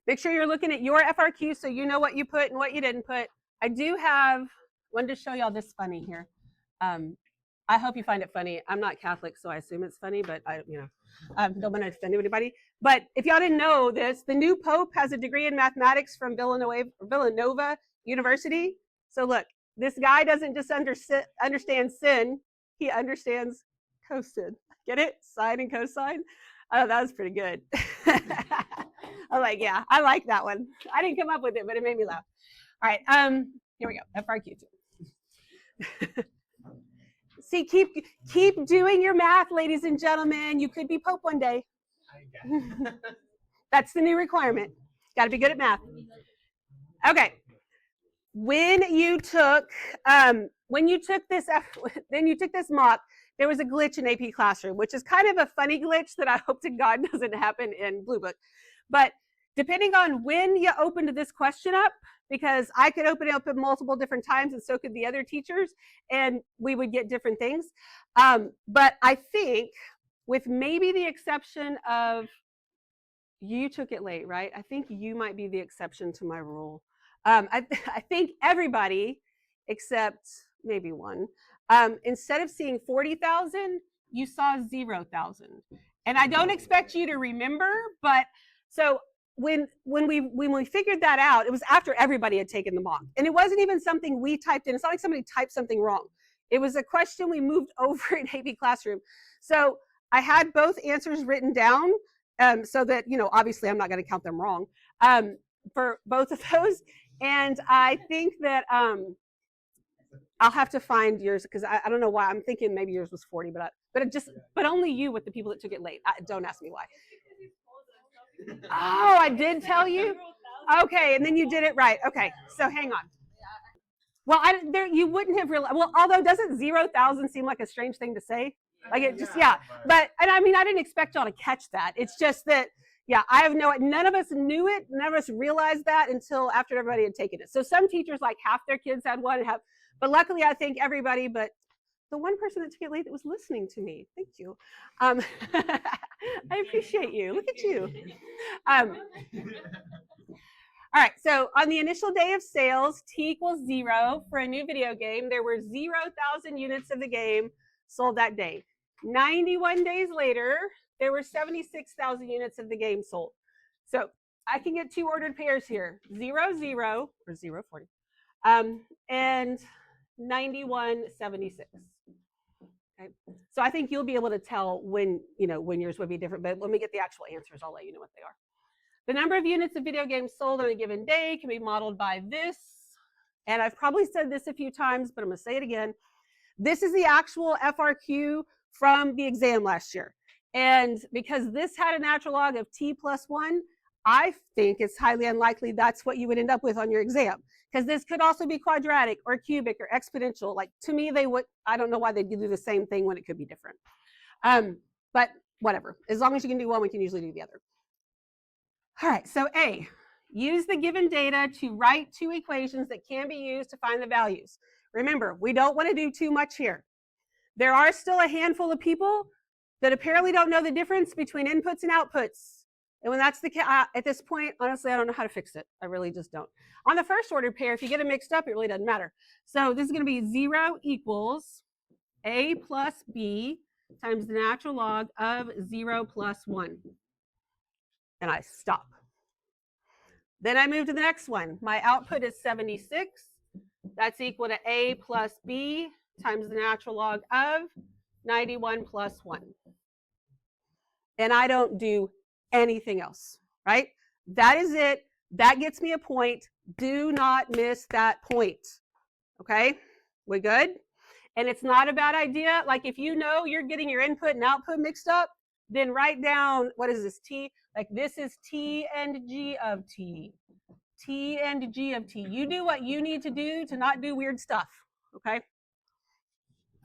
Make sure you're looking at your FRQ so you know what you put and what you didn't put. I do have, wanted to show y'all this funny here. I hope you find it funny. I'm not Catholic, so I assume it's funny, but I, don't want to offend anybody. But if y'all didn't know this, the new Pope has a degree in mathematics from Villanova University. So look, this guy doesn't just understand sin, he understands cosine. Get it? Sine and cosine? Oh, that was pretty good. I'm like, yeah, I like that one. I didn't come up with it, but it made me laugh. All right, here we go, FRQ2. See, keep doing your math, ladies and gentlemen. You could be Pope one day. That's the new requirement. Got to be good at math. Okay. When you took this mock, there was a glitch in AP Classroom, which is kind of a funny glitch that I hope to God doesn't happen in Blue Book. But depending on when you opened this question up, because I could open it up at multiple different times and so could the other teachers, and we would get different things. But I think, with maybe the exception of, you took it late, right? I think you might be the exception to my rule. I think everybody, except maybe one, instead of seeing 40,000, you saw 0,000. And I don't expect you to remember, but so when we figured that out, it was after everybody had taken the mock. And it wasn't even something we typed in. It's not like somebody typed something wrong. It was a question we moved over in AP Classroom. So I had both answers written down so that, obviously I'm not going to count them wrong for both of those. And I think that I'll have to find yours, because I don't know why. I'm thinking maybe yours was 40, but only you with the people that took it late. Don't ask me why. Oh, I did tell you? Okay, and then you did it right. Okay, so hang on. Well, you wouldn't have realized. Well, although doesn't 0,000 seem like a strange thing to say? Like it just, yeah. But, and I mean, I didn't expect y'all to catch that. It's just that, yeah, none of us knew it. None of us realized that until after everybody had taken it. So some teachers, like half their kids had one, but luckily I think everybody, but the one person that took it late that was listening to me. Thank you. I appreciate you. Look at you. All right, so on the initial day of sales, T equals 0 for a new video game. There were 0,000 units of the game sold that day. 91 days later, there were 76,000 units of the game sold. So I can get two ordered pairs here, 0, 0, or 0, 40, and 91, 76. Okay. So I think you'll be able to tell when yours would be different, but when we get the actual answers, I'll let you know what they are. The number of units of video games sold on a given day can be modeled by this. And I've probably said this a few times, but I'm going to say it again. This is the actual FRQ from the exam last year. And because this had a natural log of T plus 1, I think it's highly unlikely that's what you would end up with on your exam. Because this could also be quadratic or cubic or exponential. Like, to me, I don't know why they do the same thing when it could be different. But whatever. As long as you can do one, we can usually do the other. All right, so A, use the given data to write two equations that can be used to find the values. Remember, we don't want to do too much here. There are still a handful of people that apparently don't know the difference between inputs and outputs. And when that's the case, at this point, honestly, I don't know how to fix it. I really just don't. On the first order pair, if you get it mixed up, it really doesn't matter. So this is going to be 0 equals A plus B times the natural log of 0 plus 1. And I stop. Then I move to the next one. My output is 76. That's equal to A plus B times the natural log of 91 plus 1. And I don't do anything else, right? That is it. That gets me a point. Do not miss that point. Okay? We good? And it's not a bad idea. Like, if you know you're getting your input and output mixed up, then write down, what is this, T? Like, this is T and G of T. T and G of T. You do what you need to do to not do weird stuff, okay?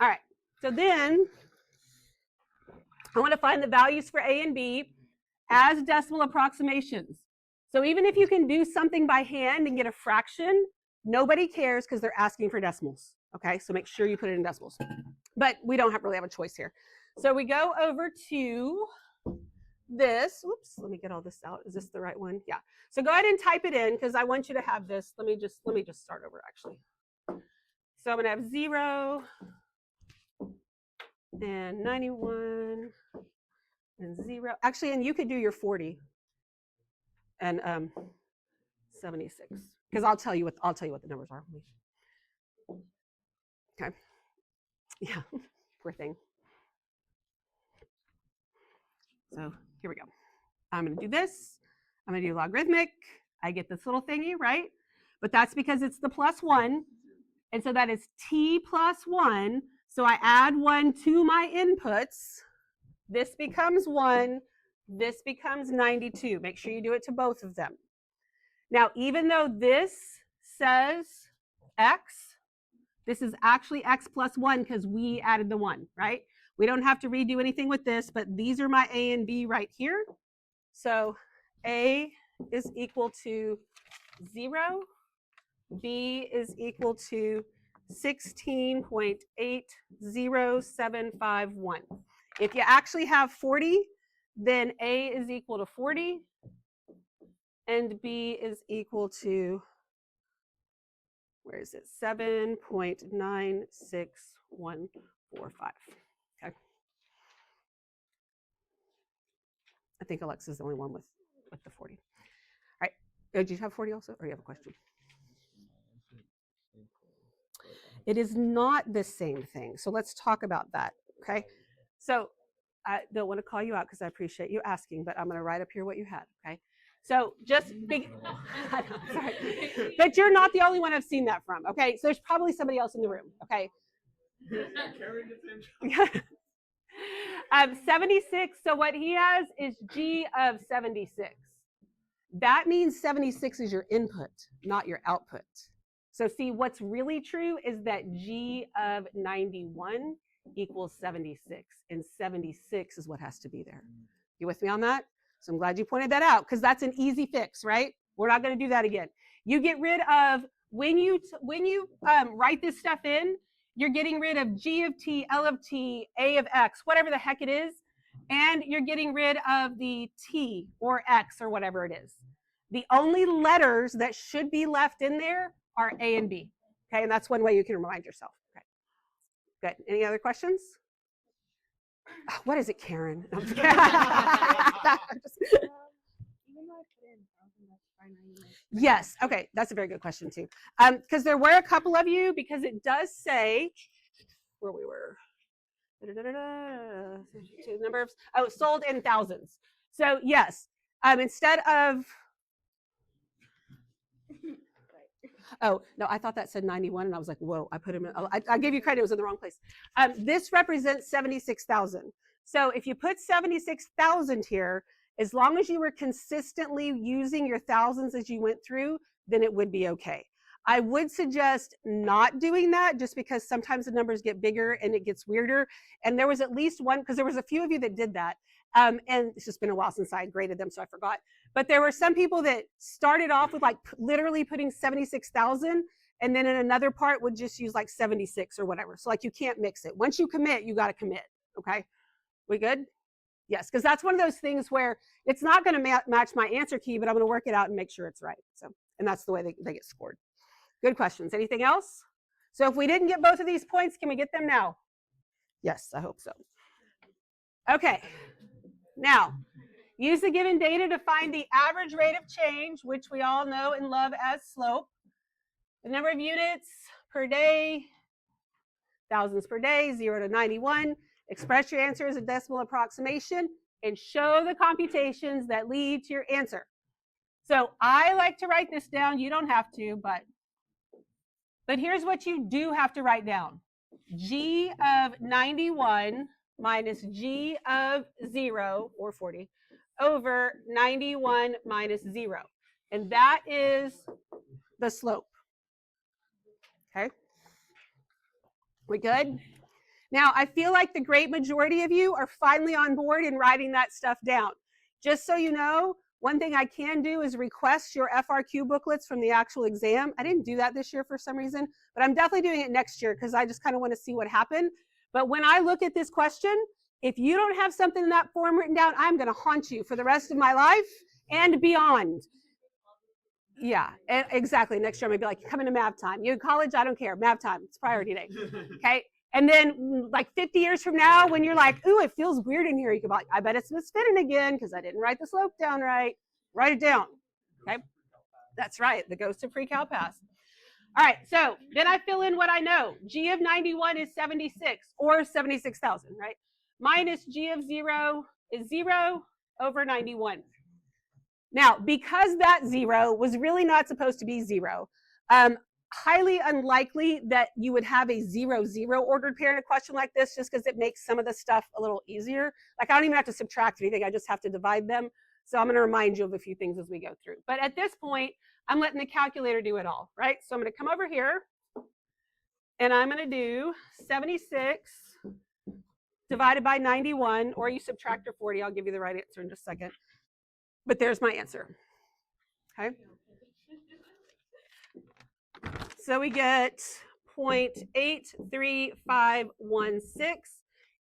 All right, so then I want to find the values for A and B as decimal approximations. So even if you can do something by hand and get a fraction, nobody cares because they're asking for decimals, okay? So make sure you put it in decimals. But we don't really have a choice here. So we go over to this. Oops, let me get all this out. Is this the right one? Yeah. So go ahead and type it in because I want you to have this. Let me just start over actually. So I'm gonna have 0 and 91 and 0. Actually, and you could do your 40 and 76 because I'll tell you what the numbers are. Okay. Yeah. Poor thing. So here we go. I'm going to do this. I'm going to do logarithmic. I get this little thingy, right? But that's because it's the +1. And so that is t plus 1. So I add 1 to my inputs. This becomes 1. This becomes 92. Make sure you do it to both of them. Now, even though this says x, this is actually x plus 1 because we added the 1, right? We don't have to redo anything with this, but these are my a and b right here. So a is equal to 0. B is equal to 16.80751. If you actually have 40, then A is equal to 40, and B is equal to, where is it? 7.96145. Okay. I think Alexa's the only one with the 40. All right. Oh, do you have 40 also, or you have a question? It is not the same thing. So let's talk about that, okay? So I don't want to call you out because I appreciate you asking, but I'm going to write up here what you had, okay? So just big, sorry. But you're not the only one I've seen that from, okay? So there's probably somebody else in the room, okay? 76, so what he has is G of 76. That means 76 is your input, not your output. So see, what's really true is that G of 91 equals 76, and 76 is what has to be there. You with me on that? So I'm glad you pointed that out because that's an easy fix, right? We're not going to do that again. You get rid of, when you write this stuff in, you're getting rid of G of t, L of t, A of x, whatever the heck it is, and you're getting rid of the t or x or whatever it is. The only letters that should be left in there are A and B, okay? And that's one way you can remind yourself. Okay, good. Any other questions? Oh, what is it, Karen? No, yes, okay, that's a very good question too. Because there were a couple of you, because it does say where we were. Number of, oh, sold in thousands. So yes, instead of, oh, no, I thought that said 91, and I was like, whoa, I put him in, I gave you credit, it was in the wrong place. This represents 76,000. So if you put 76,000 here, as long as you were consistently using your thousands as you went through, then it would be okay. I would suggest not doing that just because sometimes the numbers get bigger and it gets weirder. And there was at least one, because there was a few of you that did that. And it's just been a while since I graded them, so I forgot. But there were some people that started off with like literally putting 76,000, and then in another part would just use like 76 or whatever. So like you can't mix it. Once you commit, you got to commit. Okay, we good? Yes, because that's one of those things where it's not going to match my answer key, but I'm going to work it out and make sure it's right. So, and that's the way they get scored. Good questions. Anything else? So if we didn't get both of these points, can we get them now? Yes, I hope so. Okay. Now, use the given data to find the average rate of change, which we all know and love as slope. The number of units per day, thousands per day, 0 to 91. Express your answer as a decimal approximation and show the computations that lead to your answer. So I like to write this down. You don't have to, but here's what you do have to write down. G of 91 minus G of 0, or 40, over 91 minus 0. And that is the slope. Okay? We good? Now, I feel like the great majority of you are finally on board in writing that stuff down. Just so you know, one thing I can do is request your FRQ booklets from the actual exam. I didn't do that this year for some reason, but I'm definitely doing it next year because I just kind of want to see what happened. But when I look at this question, If you don't have something in that form written down, I'm going to haunt you for the rest of my life and beyond. Yeah, exactly. Next year, I'm going to be like, come into math time. You in college, I don't care. Math time, it's priority day. Okay. And then like 50 years from now, when you're like, ooh, it feels weird in here, you can be like, I bet it's misfitting again because I didn't write the slope down right. Write it down. Okay. That's right. The ghost of pre-cal pass. All right. So then I fill in what I know. G of 91 is 76 or 76,000, right? Minus G of 0 is 0 over 91. Now, because that 0 was really not supposed to be 0, highly unlikely that you would have a 0, 0 ordered pair in a question like this, just because it makes some of the stuff a little easier. Like I don't even have to subtract anything. I just have to divide them. So I'm going to remind you of a few things as we go through. But at this point, I'm letting the calculator do it all, right? So I'm going to come over here, and I'm going to do 76 divided by 91, or you subtract your 40. I'll give you the right answer in just a second. But there's my answer. Okay. So we get 0.83516.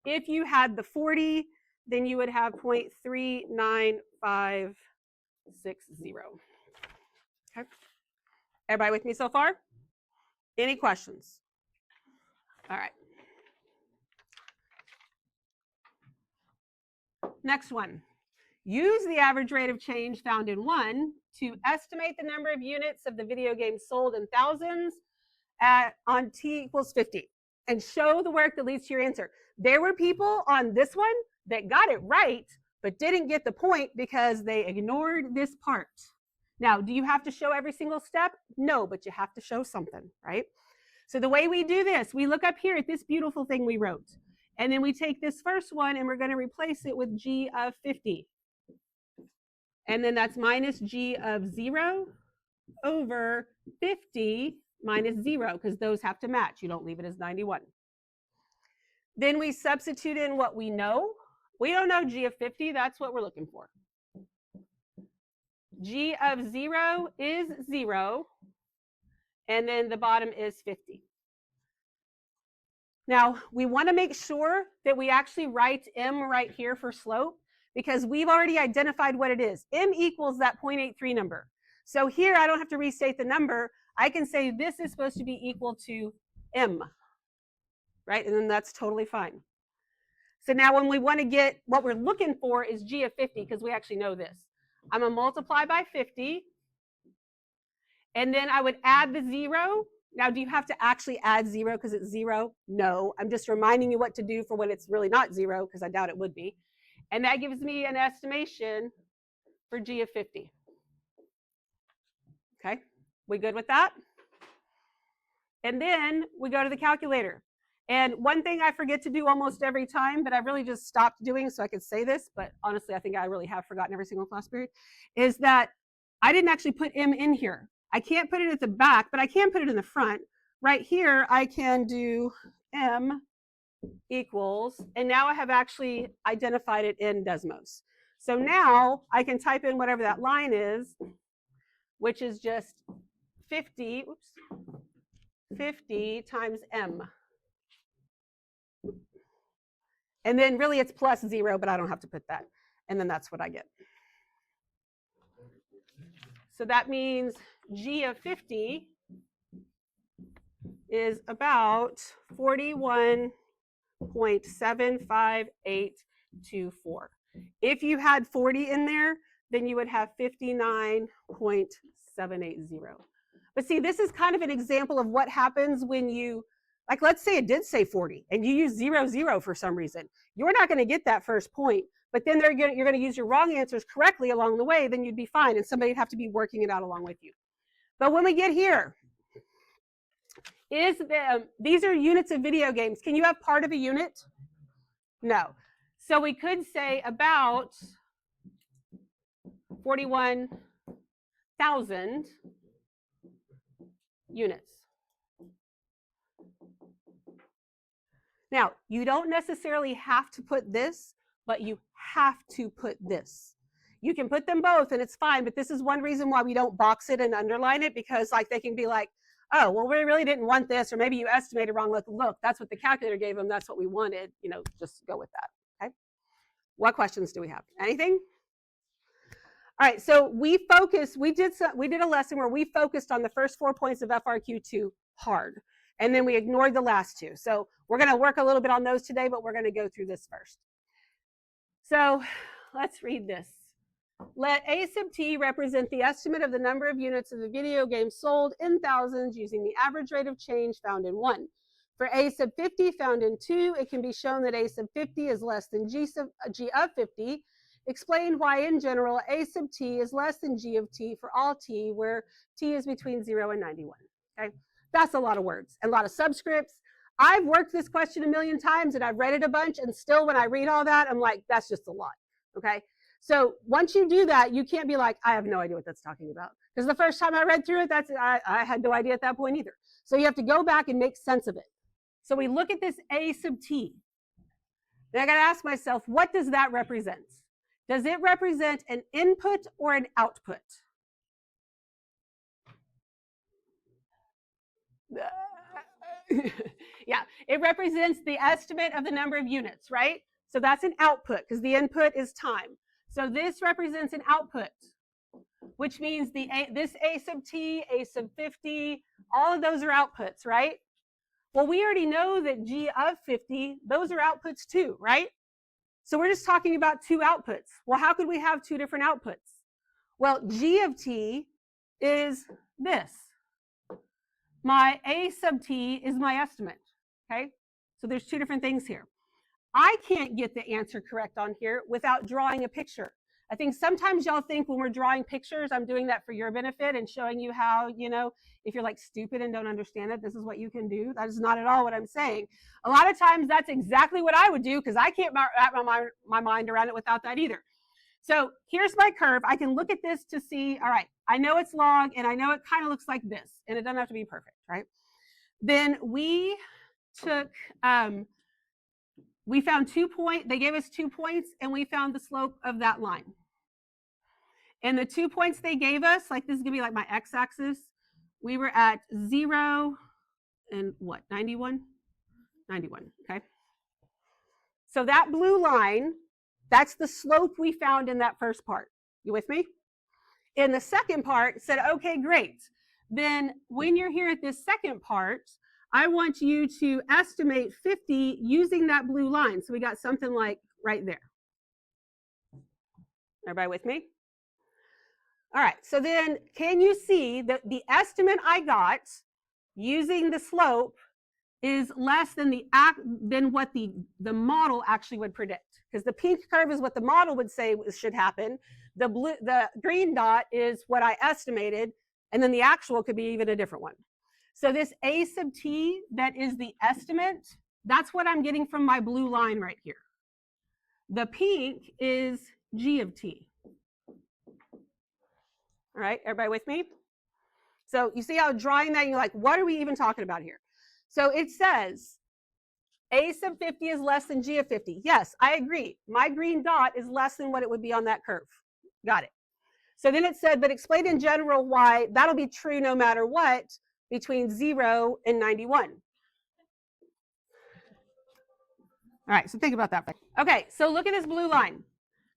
If you had the 40, then you would have 0.39560. Okay. Everybody with me so far? Any questions? All right. Next one. Use the average rate of change found in 1 to estimate the number of units of the video game sold in thousands on t equals 50 and show the work that leads to your answer. There were people on this one that got it right but didn't get the point because they ignored this part. Now, do you have to show every single step? No, but you have to show something, right? So the way we do this, we look up here at this beautiful thing we wrote, and then we take this first one and we're going to replace it with G of 50. And then that's minus G of 0 over 50 minus 0, because those have to match. You don't leave it as 91. Then we substitute in what we know. We don't know G of 50. That's what we're looking for. G of 0 is 0. And then the bottom is 50. Now, we want to make sure that we actually write M right here for slope, because we've already identified what it is. M equals that 0.83 number. So here I don't have to restate the number. I can say this is supposed to be equal to M, right? And then that's totally fine. So now when we want to get what we're looking for is G of 50, because we actually know this. I'm going to multiply by 50, and then I would add the 0. Now, do you have to actually add 0 because it's 0? No. I'm just reminding you what to do for when it's really not 0, because I doubt it would be. And that gives me an estimation for G of 50. Okay, we good with that? And then we go to the calculator. And one thing I forget to do almost every time, but I really just stopped doing so I could say this, but honestly, I think I really have forgotten every single class period, is that I didn't actually put M in here. I can't put it at the back, but I can put it in the front. Right here, I can do M equals, and now I have actually identified it in Desmos. So now I can type in whatever that line is, which is just 50, 50 times M. And then really it's plus 0, but I don't have to put that. And then that's what I get. So that means G of 50 is about 41.75824. If you had 40 in there, then you would have 59.780. But see, this is kind of an example of what happens when you, like, let's say it did say 40 and you use 0, 0 for some reason. You're not going to get that first point, but then you're going to use your wrong answers correctly along the way, then you'd be fine, and somebody would have to be working it out along with you. But when we get here, these are units of video games. Can you have part of a unit? No. So we could say about 41,000 units. Now, you don't necessarily have to put this, but you have to put this. You can put them both and it's fine, but this is one reason why we don't box it and underline it, because like they can be like, oh, well, we really didn't want this, or maybe you estimated wrong. Look, that's what the calculator gave them. That's what we wanted. You know, just go with that. Okay. What questions do we have? Anything? All right, so we did a lesson where we focused on the first 4 points of FRQ2 hard, and then we ignored the last 2. So we're going to work a little bit on those today, but we're going to go through this first. So let's read this. Let A sub t represent the estimate of the number of units of the video game sold in thousands using the average rate of change found in 1. For A sub 50 found in 2, it can be shown that A sub 50 is less than G of 50. Explain why, in general, A sub t is less than G of t for all t, where t is between 0 and 91. Okay, that's a lot of words and a lot of subscripts. I've worked this question a million times and I've read it a bunch, and still when I read all that, I'm like, that's just a lot. Okay, so once you do that, you can't be like, I have no idea what that's talking about. Because the first time I read through it, I had no idea at that point either. So you have to go back and make sense of it. So we look at this A sub t. Then I got to ask myself, what does that represent? Does it represent an input or an output? Yeah, it represents the estimate of the number of units, right? So that's an output because the input is time. So this represents an output, which means this A sub t, A sub 50, all of those are outputs, right? Well, we already know that G of 50, those are outputs too, right? So we're just talking about 2 outputs. Well, how could we have 2 different outputs? Well, G of t is this. My A sub t is my estimate, okay? So there's 2 different things here. I can't get the answer correct on here without drawing a picture. I think sometimes y'all think when we're drawing pictures, I'm doing that for your benefit and showing you how, if you're like stupid and don't understand it, this is what you can do. That is not at all what I'm saying. A lot of times that's exactly what I would do because I can't wrap my mind around it without that either. So here's my curve. I can look at this to see, all right, I know it's log and I know it kind of looks like this, and it doesn't have to be perfect, right? Then we took, we found 2 points, they gave us 2 points, and we found the slope of that line. And the 2 points they gave us, like this is gonna be like my x-axis, we were at 0 and what, 91? 91, okay? So that blue line, that's the slope we found in that first part. You with me? In the second part, it said, okay, great. Then when you're here at this second part, I want you to estimate 50 using that blue line. So we got something like right there. Everybody with me? All right, so then can you see that the estimate I got using the slope is less than what the model actually would predict? Because the pink curve is what the model would say should happen. The green dot is what I estimated, and then the actual could be even a different one. So this A sub t, that is the estimate, that's what I'm getting from my blue line right here. The pink is G of t. All right, everybody with me? So you see how drawing that, you're like, what are we even talking about here? So it says A sub 50 is less than G of 50. Yes, I agree. My green dot is less than what it would be on that curve. Got it. So then it said, but explain in general why that'll be true no matter what between 0 and 91. All right, so think about that. Okay, so look at this blue line.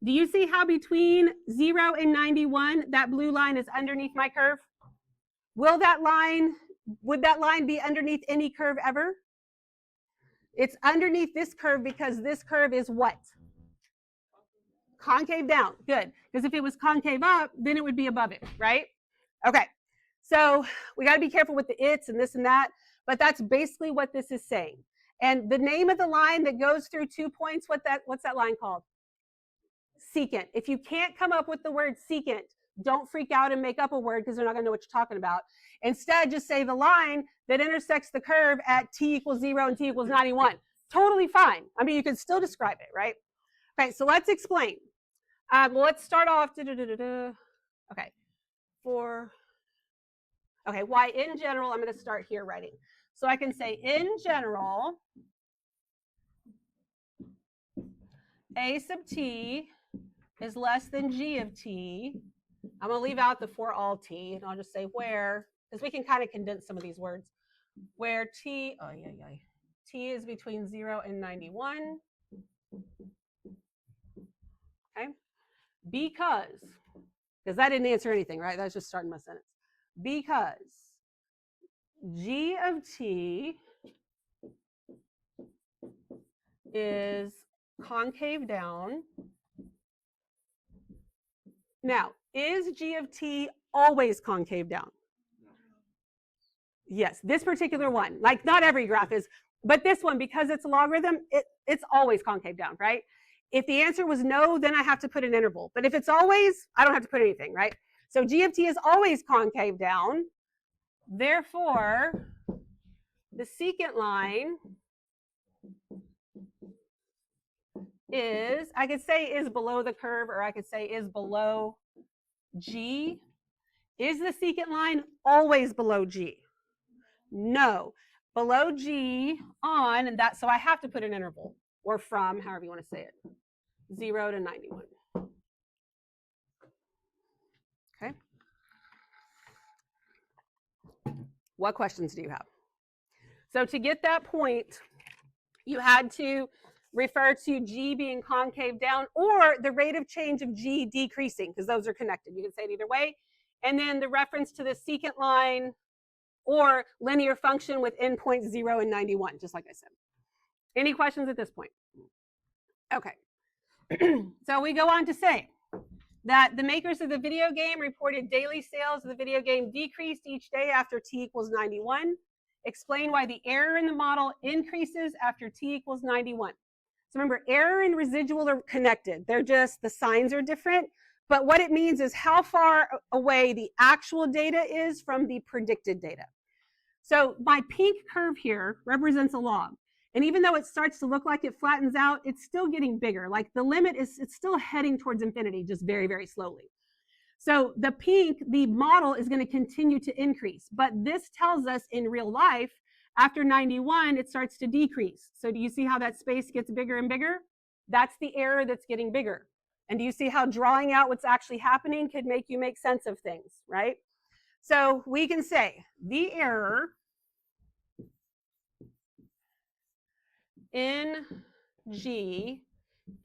Do you see how between 0 and 91, that blue line is underneath my curve? Would that line be underneath any curve ever? It's underneath this curve because this curve is what? Concave down. Good. Because if it was concave up, then it would be above it, right? Okay. So we got to be careful with the its and this and that, but that's basically what this is saying. And the name of the line that goes through 2 points, what's that line called? Secant. If you can't come up with the word secant, don't freak out and make up a word because they're not going to know what you're talking about. Instead, just say the line that intersects the curve at t equals 0 and t equals 91. Totally fine. I mean, you can still describe it, right? Okay, so let's explain. Well, let's start off. Okay, why in general, I'm going to start here writing. So I can say in general, A sub t is less than G of t. I'm going to leave out the for all t, and I'll just say where, because we can kind of condense some of these words, where t is between 0 and 91. because that didn't answer anything, right? That's just starting my sentence. Because G of t is concave down. Now, is G of t always concave down? Yes, this particular one, like not every graph is, but this one, because it's a logarithm, it's always concave down, right? If the answer was no, then I have to put an interval. But if it's always, I don't have to put anything, right? So G of t is always concave down. Therefore, the secant line is, I could say is below the curve, or I could say is below G. Is the secant line always below G? No. Below G on, and that, so I have to put an interval, or from, however you want to say it, 0 to 91. Okay. What questions do you have? So to get that point, you had to refer to G being concave down or the rate of change of G decreasing, because those are connected. You can say it either way. And then the reference to the secant line or linear function with endpoints 0 and 91, just like I said. Any questions at this point? Okay. So we go on to say that the makers of the video game reported daily sales of the video game decreased each day after t equals 91. Explain why the error in the model increases after t equals 91. So remember, error and residual are connected. They're just, the signs are different. But what it means is how far away the actual data is from the predicted data. So my pink curve here represents a log. And even though it starts to look like it flattens out, it's still getting bigger. Like the limit is, it's still heading towards infinity, just very, very slowly. So the pink, the model is going to continue to increase. But this tells us in real life, after 91, it starts to decrease. So do you see how that space gets bigger and bigger? That's the error that's getting bigger. And do you see how drawing out what's actually happening could make you make sense of things, right? So we can say the error in G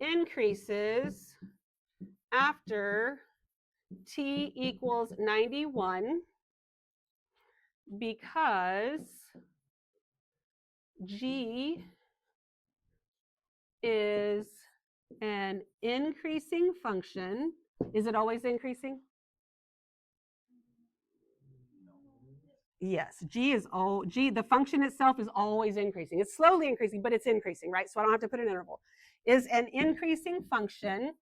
increases after t equals 91 because G is an increasing function. Is it always increasing? Yes, G is the function itself is always increasing. It's slowly increasing, but it's increasing, right? So I don't have to put an interval. Is an increasing function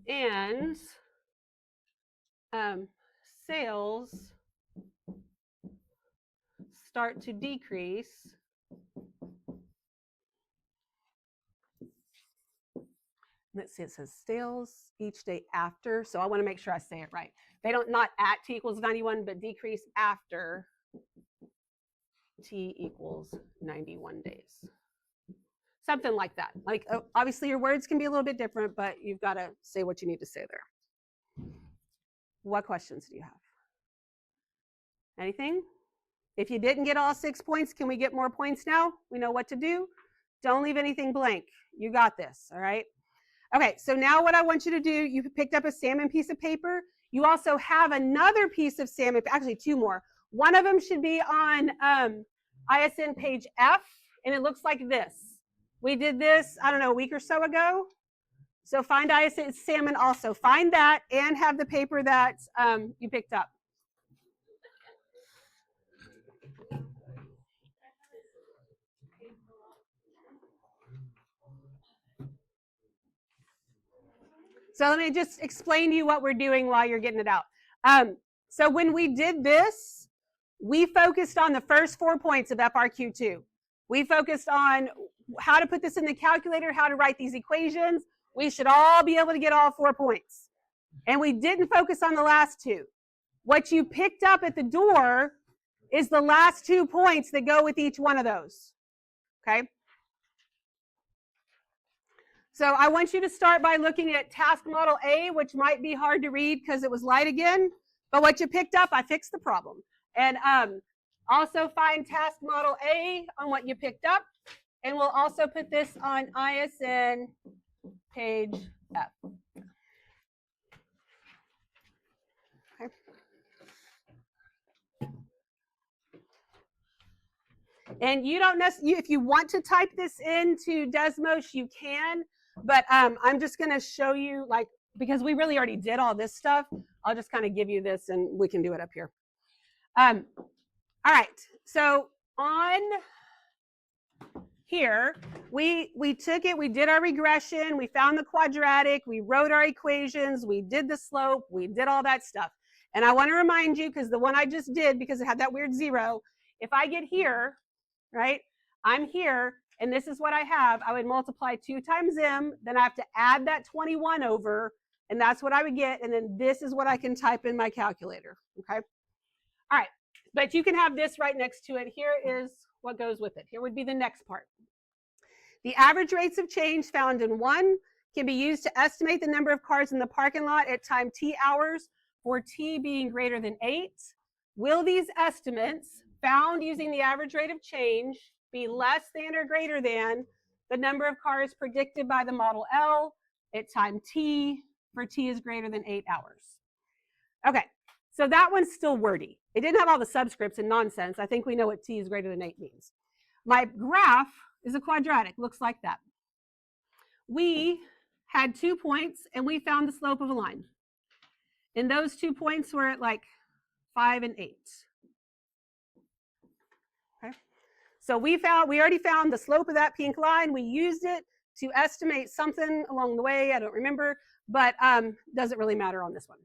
and sales start to decrease let's see, it says sales each day after. So I want to make sure I say it right. They don't, not at t equals 91, but decrease after t equals 91 days. Something like that. Like, obviously your words can be a little bit different, but you've got to say what you need to say there. What questions do you have? Anything? If you didn't get all 6 points, can we get more points now? We know what to do. Don't leave anything blank. You got this, all right? Okay, so now what I want you to do, you picked up a salmon piece of paper. You also have another piece of salmon, actually 2 more. One of them should be on ISN page F, and it looks like this. We did this, I don't know, a week or so ago. So find ISN salmon also. Find that and have the paper that you picked up. So let me just explain to you what we're doing while you're getting it out. So when we did this, we focused on the first 4 points of FRQ2. We focused on how to put this in the calculator, how to write these equations. We should all be able to get all 4 points. And we didn't focus on the last 2. What you picked up at the door is the last 2 points that go with each one of those. Okay? So I want you to start by looking at task model A, which might be hard to read because it was light again. But what you picked up, I fixed the problem. And also find task model A on what you picked up. And we'll also put this on ISN page F. Okay. And you don't necessarily, if you want to type this into Desmos, you can, but I'm just going to show you, like, because we really already did all this stuff, I'll just kind of give you this and we can do it up here. All right, so on here, we took it, we did our regression, we found the quadratic, we wrote our equations, we did the slope, we did all that stuff. And I want to remind you, because the one I just did, because it had that weird zero, if I get here, right, I'm here, and this is what I have, I would multiply 2 times m, then I have to add that 21 over, and that's what I would get, and then this is what I can type in my calculator, okay? All right, but you can have this right next to it. Here is what goes with it. Here would be the next part. The average rates of change found in 1 can be used to estimate the number of cars in the parking lot at time t hours for t being greater than 8. Will these estimates found using the average rate of change be less than or greater than the number of cars predicted by the model L at time t for t is greater than 8 hours? Okay, so that one's still wordy. It didn't have all the subscripts and nonsense. I think we know what t is greater than 8 means. My graph is a quadratic, looks like that. We had 2 points and we found the slope of a line. And those 2 points were at like 5 and 8. Okay. So we already found the slope of that pink line. We used it to estimate something along the way. I don't remember, but doesn't really matter on this one.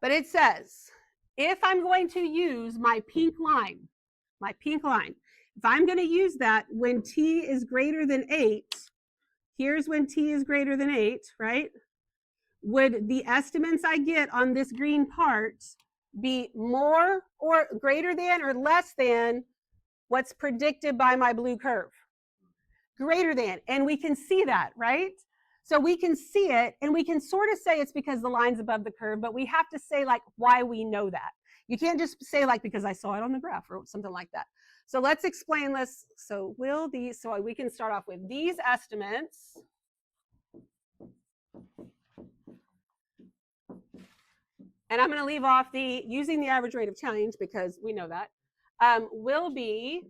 But it says, if I'm going to use my pink line, if I'm going to use that when t is greater than 8, here's when t is greater than 8, right? Would the estimates I get on this green part be more or greater than or less than what's predicted by my blue curve? Greater than, and we can see that, right? So we can see it, and we can sort of say it's because the line's above the curve, but we have to say like why we know that. You can't just say like because I saw it on the graph or something like that. So let's explain this. So so we can start off with these estimates. And I'm going to leave off the using the average rate of change because we know that will be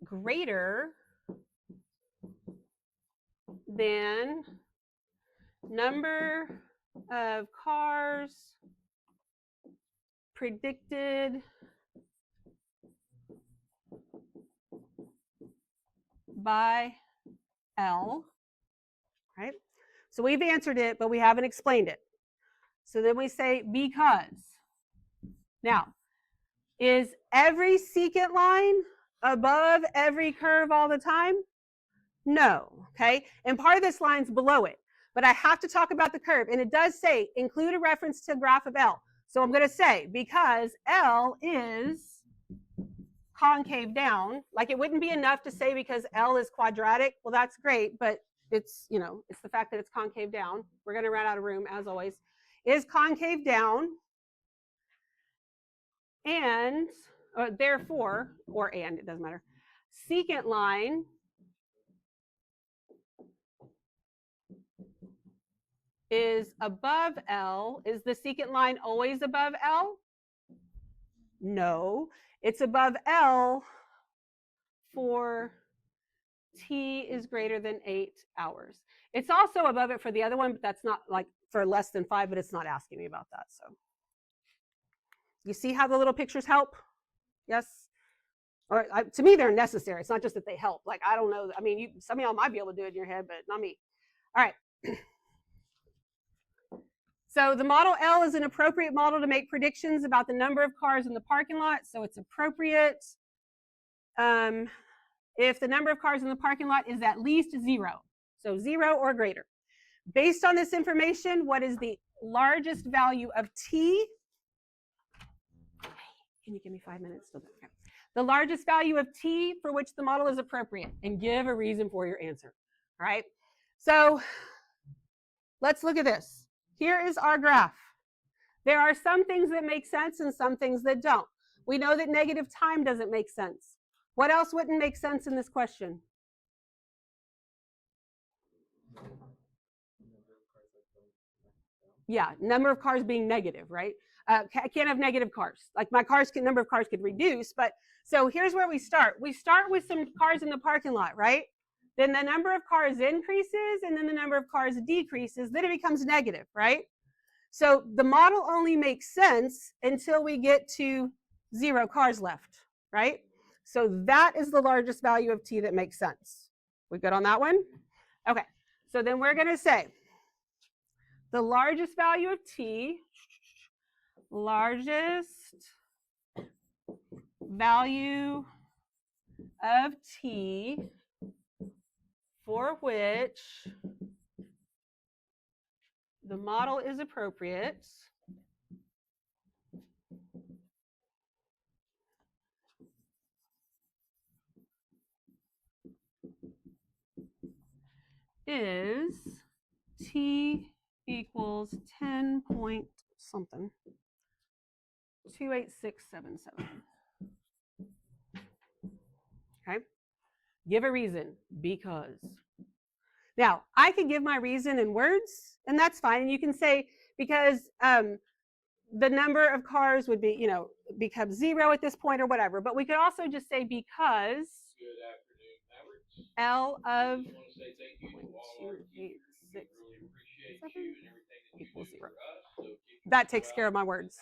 greater than number of cars predicted by L, right? So we've answered it, but we haven't explained it. So then we say because. Now, is every secant line above every curve all the time? No, okay? And part of this line's below it, but I have to talk about the curve, and it does say include a reference to graph of L. So I'm going to say because L is concave down, like it wouldn't be enough to say because L is quadratic. Well, that's great, but it's, you know, it's the fact that it's concave down. We're going to run out of room as always. Is concave down, and therefore, or and, it doesn't matter. Secant line is above L. Is the secant line always above L? No, it's above L for t is greater than 8 hours. It's also above it for the other one, but that's not like for less than 5, but it's not asking me about that. So you see how the little pictures help? Yes? Or to me, they're necessary. It's not just that they help. Like, I don't know. I mean, some of y'all might be able to do it in your head, but not me. All right. So the model L is an appropriate model to make predictions about the number of cars in the parking lot. So it's appropriate if the number of cars in the parking lot is at least 0. So 0 or greater. Based on this information, what is the largest value of t? Can you give me 5 minutes? Okay. The largest value of t for which the model is appropriate, and give a reason for your answer. All right. So let's look at this. Here is our graph. There are some things that make sense and some things that don't. We know that negative time doesn't make sense. What else wouldn't make sense in this question? Yeah, number of cars being negative, right? I can't have negative cars. Like my number of cars could reduce, but so here's where we start. We start with some cars in the parking lot, right? Then the number of cars increases, and then the number of cars decreases. Then it becomes negative, right? So the model only makes sense until we get to 0 cars left, right? So that is the largest value of t that makes sense. We good on that one? Okay, so then we're going to say the largest value of t, largest value of t for which the model is appropriate is t equals 10 point something, 28677. Okay, give a reason, because. Now, I could give my reason in words, and that's fine. And you can say, because the number of cars would be, become 0 at this point or whatever. But we could also just say because L of 0.2867 equals 0. That takes care of my words.